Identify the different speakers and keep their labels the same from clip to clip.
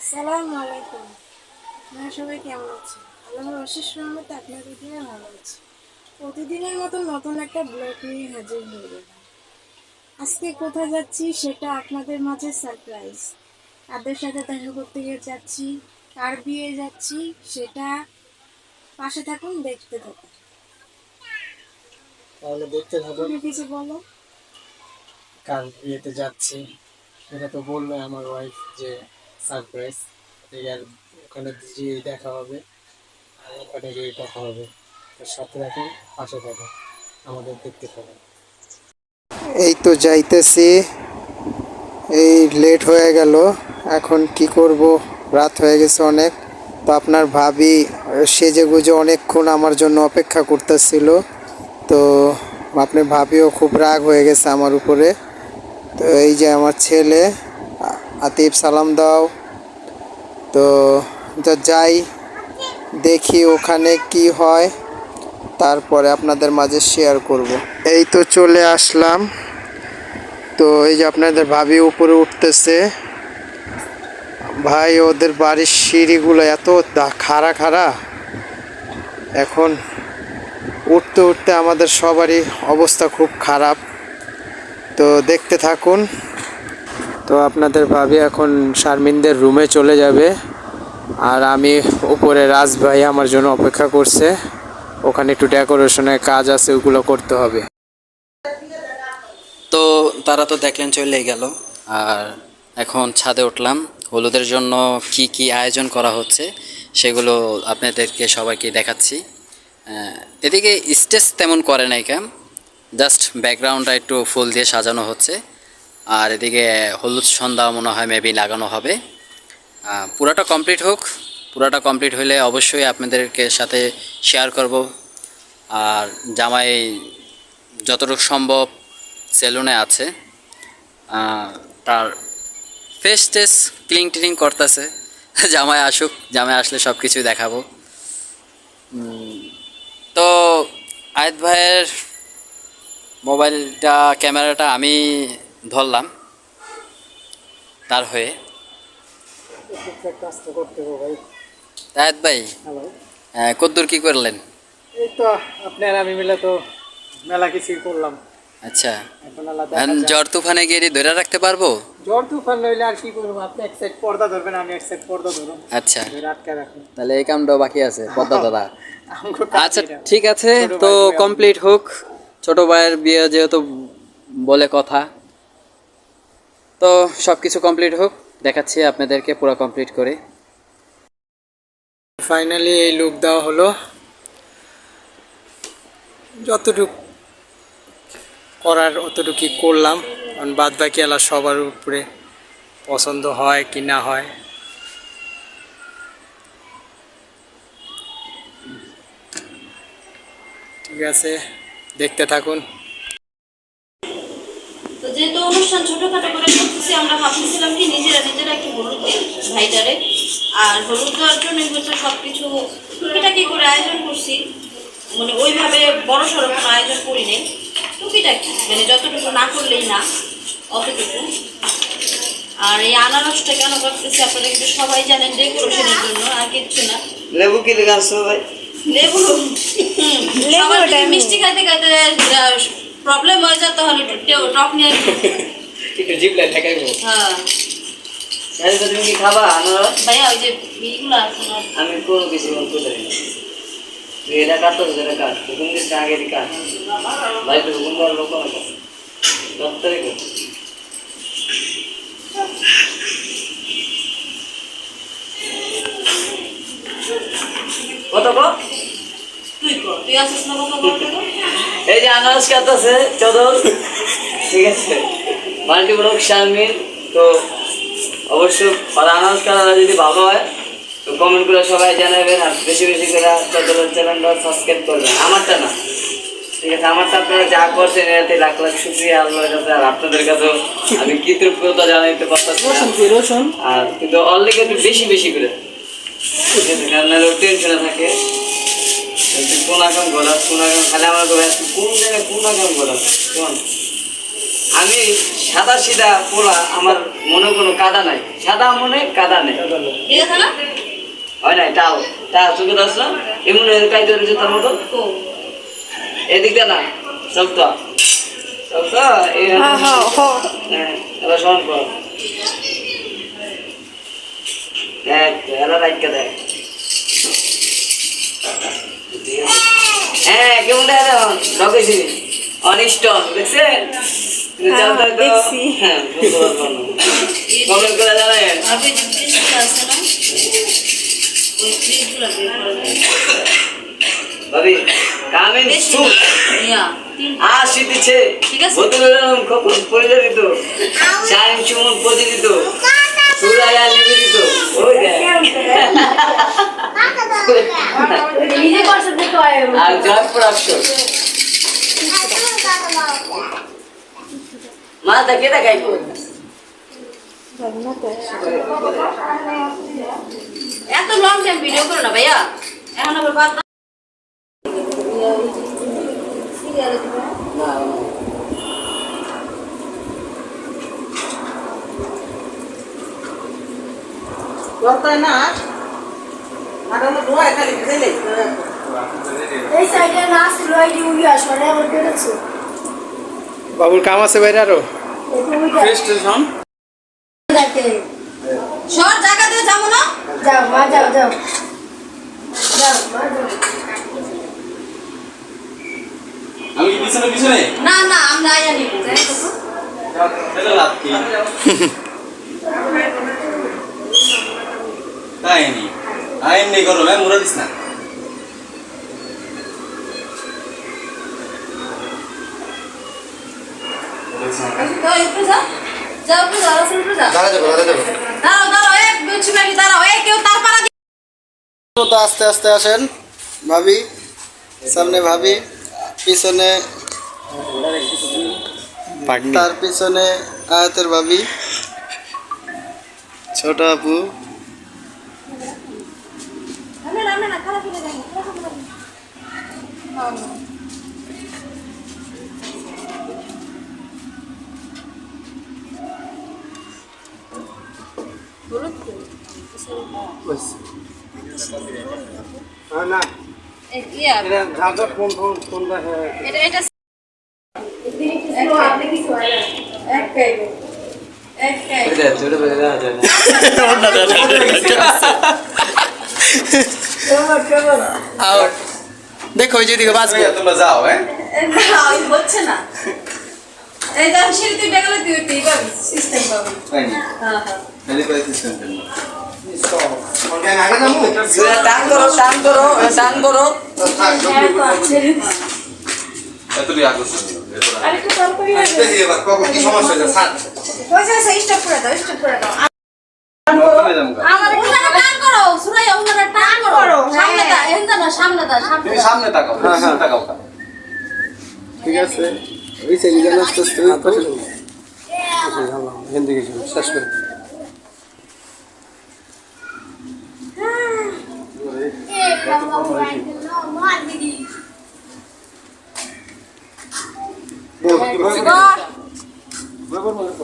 Speaker 1: আসসালামু আলাইকুম। আপনারা সবাই কেমন আছেন? আল্লাহর অশেষ রহমতে আপনাদের দিনে ভালো আছে। প্রতিদিনের মতো নতুন একটা ব্লগ নিয়ে হাজির হয়ে গেলাম। আজকে কোথায় যাচ্ছি সেটা আপনাদের মাঝে সারপ্রাইজ। কাদের সাথে দেখা করতে গিয়ে যাচ্ছি, কার বিয়ে যাচ্ছি সেটা পাশে থাকুন, দেখতে থাকুন।
Speaker 2: তাহলে দেখতে থাকুন।
Speaker 1: তুমি কিছু বলো।
Speaker 2: কার বিয়েতে যাচ্ছি সেটা তো বললো আমার ওয়াইফ যে সারপ্রাইজ। আর ওখানে গিয়ে দেখা হবে, আর ওখানে গিয়ে দেখা হবে। তো সাথে থাকুন, পাশে থাকুন, আমাদের দেখতে থাকুন। এই তো যাইতেছি, এই লেট হয়ে গেল। এখন কি করব, রাত হয়ে গেছে অনেক। তো আপনার ভাবি সেজে গুজে অনেকক্ষণ আমার জন্য অপেক্ষা করতেছিল। তো আপনার ভাবিও খুব রাগ হয়ে গেছে আমার উপরে। তো এই যে আমার ছেলে আতিফ, সালাম দাও। তো যাই, দেখি ওখানে কি হয়, তারপরে আপনাদের মাঝে শেয়ার করব। এই তো চলে আসলাম। তো এই যে আপনাদের ভাবি উপরে উঠতেছে। ভাই, ওদের বাড়ির সিঁড়িগুলো এত খাড়া খাড়া, এখন উঠতে উঠতে আমাদের সবারই অবস্থা খুব খারাপ। তো দেখতে থাকুন। তো আপনাদের ভাবি এখন শারমিনদের রুমে চলে যাবে, আর আমি উপরে রাজ ভাই আমার জন্য অপেক্ষা করছে। ওখানে একটু ডেকোরেশনের কাজ আছে, ওগুলো করতে হবে।
Speaker 3: তো তারা তো দেখলেন চলেই গেল। আর এখন ছাদে উঠলাম, হলুদের জন্য কি কি আয়োজন করা হচ্ছে সেগুলো আপনাদেরকে সবাইকে দেখাচ্ছি। এদিকে স্টেজ তেমন করে নাই ক্যাম, জাস্ট ব্যাকগ্রাউন্ডটা একটু ফুল দিয়ে সাজানো হচ্ছে। আর এদিকে হলুদ সন্ধ্যা মনে হয় মেবি লাগানো হবে। পুরাটা কমপ্লিট হোক, পুরাটা কমপ্লিট হলে অবশ্যই আপনাদেরকে সাথে শেয়ার করব। আর জামাই যতটুকু সম্ভব সেলুনে আছে, তার ফেস টেস ক্লিন টিলিং করতেছে। জামাই আসুক, জামাই আসলে সব কিছুই দেখাবো। তো আয়েত ভাইয়ের মোবাইলটা, ক্যামেরাটা আমি ধরলাম তার হয়ে।
Speaker 2: কাজটা করতে হবে ভাই।
Speaker 3: আয়েত ভাই,
Speaker 2: হ্যালো।
Speaker 3: কদ্দূর কি করলেন?
Speaker 2: এই তো আপনার আমি মিলে তো মেলা কিছুই করলাম।
Speaker 3: আচ্ছা,
Speaker 2: এখন আল্লাহ দেখা যাক।
Speaker 3: জ্বর তুফানে গিয়ে ধরে রাখতে পারবো?
Speaker 2: জ্বর তুফান নইলে আর কি করবো, আপনি এক সাইড পর্দা ধরবেন, আমি এক সাইড পর্দা ধরুন,
Speaker 3: আচ্ছা,
Speaker 2: ধরে আটকে রাখুন।
Speaker 3: তাহলে এই কামটাও বাকি আছে, পদ্মা দাদা।
Speaker 2: আমগো কাজ
Speaker 3: আচ্ছা
Speaker 2: এটা।
Speaker 3: ঠিক আছে,
Speaker 2: ছোট
Speaker 3: তো
Speaker 2: ভাই বই
Speaker 3: কমপ্লিট হোক। ছোট ভাইয়ের বিয়ে যেহেতু বলে কথা, তো সব কিছু কমপ্লিট হোক, দেখাচ্ছি আপনাদেরকে পুরো কমপ্লিট করে।
Speaker 2: ফাইনালি এই লুক দেওয়া হলো। যতটুকু করার অতটুকুই করলাম, কারণ বাদ বাকি আলা সবার উপরে পছন্দ হয় কি না হয়। ঠিক আছে, দেখতে থাকুন।
Speaker 4: তো যেহেতু অনুষ্ঠান ছোটখাটো করে করতেছি, আমরা ভাবতেছিলাম কি নিজেরা নিজেরা একটু হলুদ দিই ভাইটারে। আর হলুদ দেওয়ার জন্য হচ্ছে সব কিছু টুকিটাকি করে আয়োজন করছি, মানে ওইভাবে বড় সড়ো কোনো আয়োজন করি নেই। টুকিটাকি মানে যতটুকু না করলেই না, অতটুকু। আর এই আনারসটা কেন করতেছি আপনারা কিন্তু সবাই জানেন, ডেকোরেশনের জন্য, আর কিচ্ছু না।
Speaker 5: লেবু কি গাছ ভাই?
Speaker 4: লেবু সবার যদি মিষ্টি খাইতে খাইতে প্রবলেম হয়ে যায় তাহলে টক নিয়ে
Speaker 2: জিপলাই ঠেকাইবো।
Speaker 4: হ্যাঁ
Speaker 5: তুমি কি খাবা আনারস?
Speaker 4: ভাইয়া, ওই যে ইগুলো আছে না,
Speaker 5: আমি কোনো কিছু বলতে পারি না। তুই এটা কাটো, এটা কাট, হুকুম দিচ্ছে আগে কাট। ভাই তো হুকুম দেওয়ার লোক আছে, দপ্তরে কর। কত কো?
Speaker 4: তুই আসিস না কত বড় টাকা?
Speaker 5: এই যে আনারস কাটতেছে চদল, ঠিক আছে, মাল্টিপ্লক শারমিন। তো অবশ্য আনারস কাটা যদি ভালো হয় তো কমেন্ট করে সবাই জানাবেন, আর বেশি বেশি করে চদলের চ্যানেলটা সাবস্ক্রাইব করবেন, আমারটা না, ঠিক আছে? আমারটা আপনারা যা করছেন এতে লাখ লাখ শুকরিয়া আল্লাহর কাছে, আর আপনাদের কাছেও আমি কৃতজ্ঞতা জানাইতে পারতেছি। আর কিন্তু অলরেডি একটু বেশি বেশি করে, ঠিক আছে, কারণ টেনশনে থাকে কোন আগাম গলা, কোন আগাম খালি আমার গলা, কোন জায়গায় কোন আগাম গলা, কোন আমি সাদা সিধা পোলা, আমার মনে কোনো কাদা নাই, সাদা মনে কাদা নেই,
Speaker 4: ঠিক আছে না?
Speaker 5: হয় নাই টাল চোখে আসলাম এমন কাইতে রয়েছে তার মতো
Speaker 4: ও,
Speaker 5: এদিক দিয়ে না চলতো চলতো এই হ্যাঁ এবার স্মরণ কর দেখ এরা রাইটটা দেখ হ্যাঁ কেমন দেখা যান ঢকেছি অনিষ্ট দেখছে
Speaker 1: দেখছি।
Speaker 5: হ্যাঁ কমেন্ট করে জানায়
Speaker 4: ভাবি যে ফ্রিজগুলো আছে না, ওই ফ্রিজগুলো বের করে দেয়।
Speaker 5: ভাবি কামিং
Speaker 4: বেশি
Speaker 5: সুন
Speaker 4: না, ইয়া, তিন-
Speaker 5: আসি দিচ্ছে
Speaker 4: ঠিক আছে।
Speaker 5: বোতলের কখন পড়ে দিত চাইম চুমন পচে দিত সুরায়া লিখে দিত ওই দেখ আর জয় প্রাপ্ত মালটা কে দেখাইব
Speaker 4: এত লং টাইম ভিডিও করো না ভাইয়া, এখন আবার বাদ দাও।
Speaker 6: এই সাইডে না ছিল এই যে উইয়া সরে আবার বেরোচ্ছে
Speaker 2: বাবুর কাম আছে বাইরে আরো
Speaker 6: একটু উইয়া দেখে
Speaker 4: সর জায়গা দিয়ে যাবো না।
Speaker 6: যাও মা যাও যাও যাও মা যাও
Speaker 7: আমি কি পিছনে পিছনে
Speaker 4: না না আমরা আয়া নিব, যাই তো।
Speaker 7: তাহলে লাভ কি তাই নি আইন নেই করো না মুরা দিস না
Speaker 4: তো একটু যাও, যাও একটু যাও, একটু যাও। দাঁড়াও দাঁড়াও, এক বেশি বাকি দাঁড়াও, এই কেউ তার পাড়া
Speaker 2: তো আস্তে আস্তে আসেন ভাবি সামনে ভাবি পিছনে তার পিছনে আয়াতের ভাবি ছোট আপু
Speaker 4: না খারাপ হয়ে যায়, খারাপ হয়ে যায়।
Speaker 2: না
Speaker 4: ইয়া,
Speaker 2: এটা ঝাঁঝর কোন কোনটা
Speaker 4: এটা এটা
Speaker 6: আপনি কিছু হয় না একটাই
Speaker 4: একটাই
Speaker 6: কেমন কেমন
Speaker 2: আউট দেখো ওই যেদিকে বাঁচবে
Speaker 7: তোমরা যাও হ্যাঁ
Speaker 4: না, ওই হচ্ছে না। এই যখন সিঁড়ি তুই ডেকালে তুই উঠতেই পাবি, সিস্টেম পাবি।
Speaker 7: তাই নি
Speaker 4: হ্যাঁ হ্যাঁ।
Speaker 7: খালি করে সিস্টেম
Speaker 2: আগে যাবো
Speaker 5: টান করো টান করো টান করো
Speaker 7: এতটাই আকর্ষণ
Speaker 6: আরেকটু কল করি
Speaker 7: কি সমস্যা হয়েছে স্যার
Speaker 4: হয়েছে স্টপ করে দাও, স্টপ করে দাও।
Speaker 6: আমার
Speaker 4: ওখানে টান করো, সুরাইয়া ওখানে টান করো। সামনে দা, এখানে না, সামনে দা, সামনে
Speaker 7: তুমি
Speaker 4: দা।
Speaker 7: সামনে তাকাও সামনে তাকাও
Speaker 2: ঠিক আছে ওই সাইডে যান আস্তে আস্তে ওই পাশে হিন্দি কিছু শেষ করে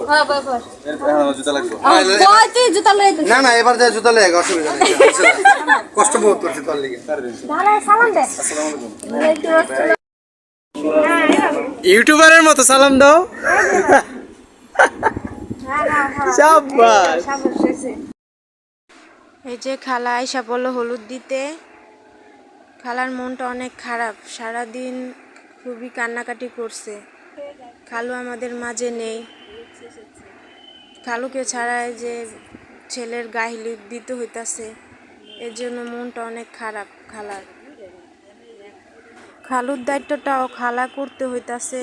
Speaker 4: হ্যাঁ, বাবা।
Speaker 7: জুতা লাগবে
Speaker 4: বয় তুই জুতা লয়ে দে।
Speaker 2: না না এবার যা জুতা লেগে অসুবিধা নেই কষ্ট বহুত করছি তোর লিগে ইউটিউবারের মতো সালাম দাও শাবাশ
Speaker 1: এই যে খালা আইসা বললো হলুদ দিতে। খালার মনটা অনেক খারাপ, সারাদিন খুবই কান্নাকাটি করছে। খালু আমাদের মাঝে নেই, খালুকে ছাড়াই যে ছেলের গায়ে হলুদ দিতে হইতাছে, এর জন্য মনটা অনেক খারাপ খালার। খালুর দায়িত্বটাও খালা করতে হইতাছে,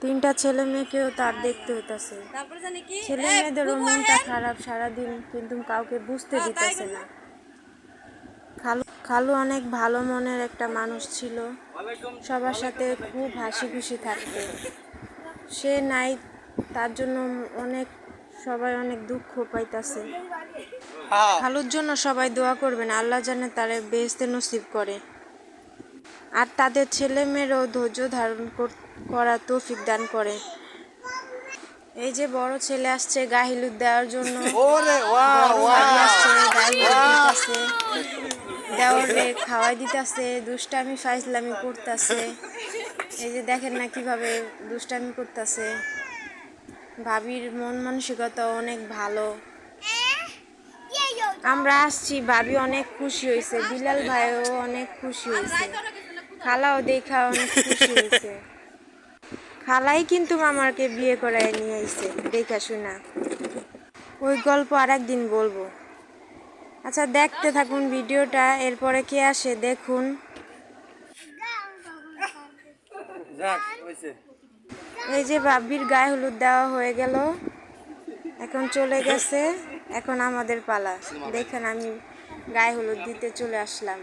Speaker 1: তিনটা ছেলে মেয়েকেও তার দেখতে হইতাছে।
Speaker 4: তারপরে জানি কি?
Speaker 1: ছেলে মেয়েদেরও মনটা খারাপ সারাদিন, কিন্তু কাউকে বুঝতে দিতেছে না। খালু অনেক ভালো মনের একটা মানুষ ছিল, সবার সাথে খুব হাসি খুশি থাকতো। সে নাই, তার জন্য সবাই অনেক দুঃখ পাইতাছে। খালুর জন্য সবাই দোয়া করবেন, আল্লাহ জানে তারে বেহেশতে নসিব করে, আর তাদের ছেলে মেয়েরও ধৈর্য ধারণ করা তৌফিক দান করে। এই যে বড় ছেলে আসছে গায়ে হলুদ দেওয়ার জন্য। বড় ভাবি আসছে গায়ে হলুদ দিতেছে, দেওয়ারে খাওয়াই দিতেছে, দুষ্টামি ফাইজলামি করতেছে। এই যে দেখেন না কিভাবে দুষ্টামি করতেছে। ভাবির মন মানসিকতা অনেক ভালো। আমরা আসছি, ভাবি অনেক খুশি হয়েছে, বিলাল ভাইও অনেক খুশি হয়েছে, খালাও দেখা অনেক খুশি হয়েছে। খালাই কিন্তু মামাকে বিয়ে করায় নিয়ে আইছে দেখা শোনা। ওই গল্প আর একদিন বলবো। আচ্ছা দেখতে থাকুন ভিডিওটা, এরপরে কে আসে দেখুন। এই যে ভাবির গায়ে হলুদ দেওয়া হয়ে গেল, এখন চলে গেছে, এখন আমাদের পালা। দেখেন আমি গায়ে হলুদ দিতে চলে আসলাম,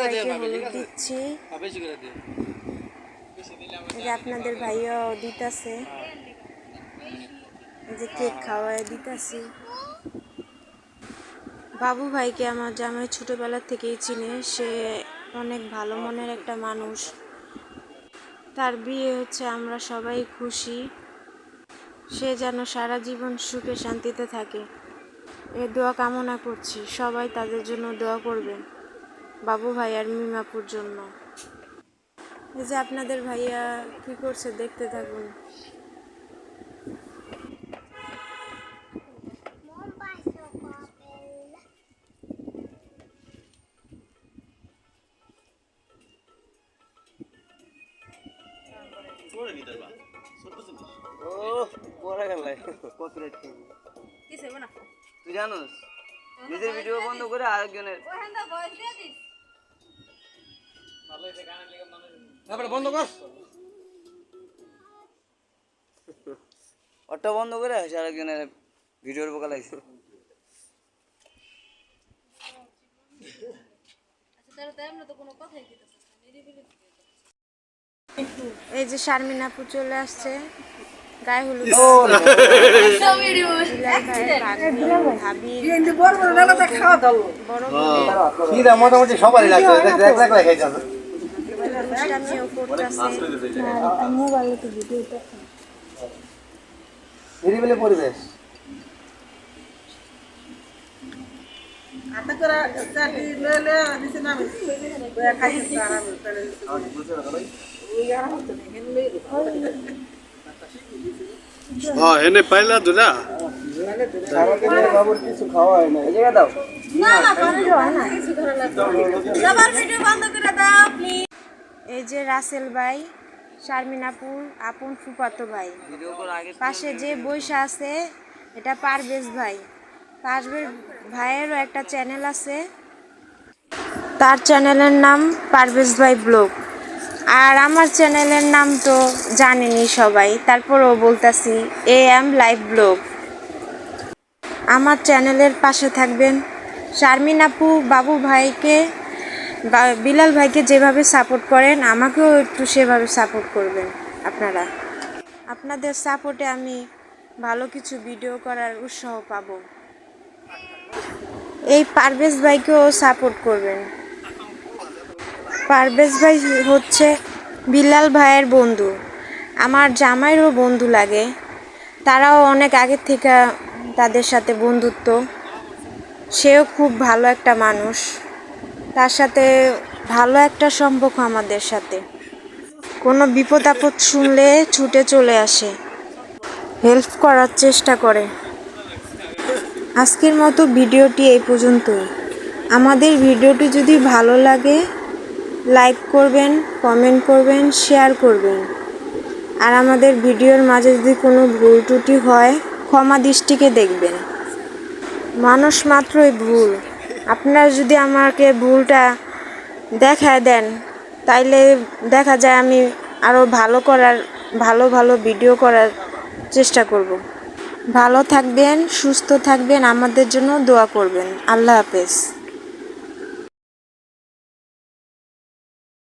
Speaker 1: ভাইকে হলুদ দিচ্ছি। এই যে আপনাদের ভাইয়াও দিতেছে, এই যে কেক খাওয়ায় দিতেছি। বাবু ভাইকে আমার জামাই ছোটবেলা থেকেই চিনে, সে অনেক ভালো মনের একটা মানুষ। তার বিয়ে হচ্ছে, আমরা সবাই খুশি। সে যেন সারা জীবন সুখে শান্তিতে থাকে, এ দোয়া কামনা করছি। সবাই তাদের জন্য দোয়া করবেন, বাবু ভাই আর মিমাপুর জন্য। এই যে আপনাদের ভাইয়া কি করছে দেখতে থাকুন।
Speaker 5: তুই জানোস নিজের ভিডিও বন্ধ করে আরেকজনের
Speaker 2: বন্ধ কর,
Speaker 5: অটো বন্ধ করে আরেকজনের ভিডিওর বোকা লাগছে।
Speaker 1: এই যে শারমিন আপু চলে আসছে, গায়ে হলুদ
Speaker 2: মোটামুটি সবারই লাগছে, খাই যাবে। নিরিবিলি পরিবেশ।
Speaker 8: এনে পাইলা দুটা
Speaker 2: বাবুর কিছু খাওয়া হয় না, এই জায়গা দাও।
Speaker 1: এই যে রাসেল ভাই, শারমিন আপুর আপন ফুফাতো ভাই। পাশে যে বৈশা আছে এটা পারভেজ ভাই। পারভেজ ভাইয়েরও একটা চ্যানেল আছে, তার চ্যানেলের নাম পারভেজ ভাই ব্লগ। আর আমার চ্যানেলের নাম তো জানেনই সবাই, তারপরেও বলতাছি AM লাইভ ব্লগ। আমার চ্যানেলের পাশে থাকবেন। শারমিন আপু বাবু ভাইকে বিলাল ভাইকে যেভাবে সাপোর্ট করেন, আমাকেও একটু সেভাবে সাপোর্ট করবেন আপনারা। আপনাদের সাপোর্টে আমি ভালো কিছু ভিডিও করার উৎসাহ পাব। এই পারভেজ ভাইকেও সাপোর্ট করবেন। পারভেজ ভাই হচ্ছে বিলাল ভাইয়ের বন্ধু, আমার জামাইয়েরও বন্ধু লাগে। তারাও অনেক আগের থেকে তাদের সাথে বন্ধুত্ব। সেও খুব ভালো একটা মানুষ, তার সাথে ভালো একটা সম্পর্ক আমাদের সাথে। কোনো বিপদ আপদ শুনলে ছুটে চলে আসে, হেল্প করার চেষ্টা করে। আজকের মতো ভিডিওটি এই পর্যন্তই। আমাদের ভিডিওটি যদি ভালো লাগে লাইক করবেন, কমেন্ট করবেন, শেয়ার করবেন। আর আমাদের ভিডিওর মাঝে যদি কোনো ভুল ত্রুটি হয় ক্ষমা দৃষ্টিতে দেখবেন। মানুষ মাত্রই ভুল। আপনারা যদি আমাকে ভুলটা দেখায় দেন তাইলে দেখা যায় আমি আরও ভালো ভিডিও করার চেষ্টা করব। ভালো থাকবেন, সুস্থ থাকবেন, আমাদের জন্য দোয়া করবেন। আল্লাহ হাফেজ।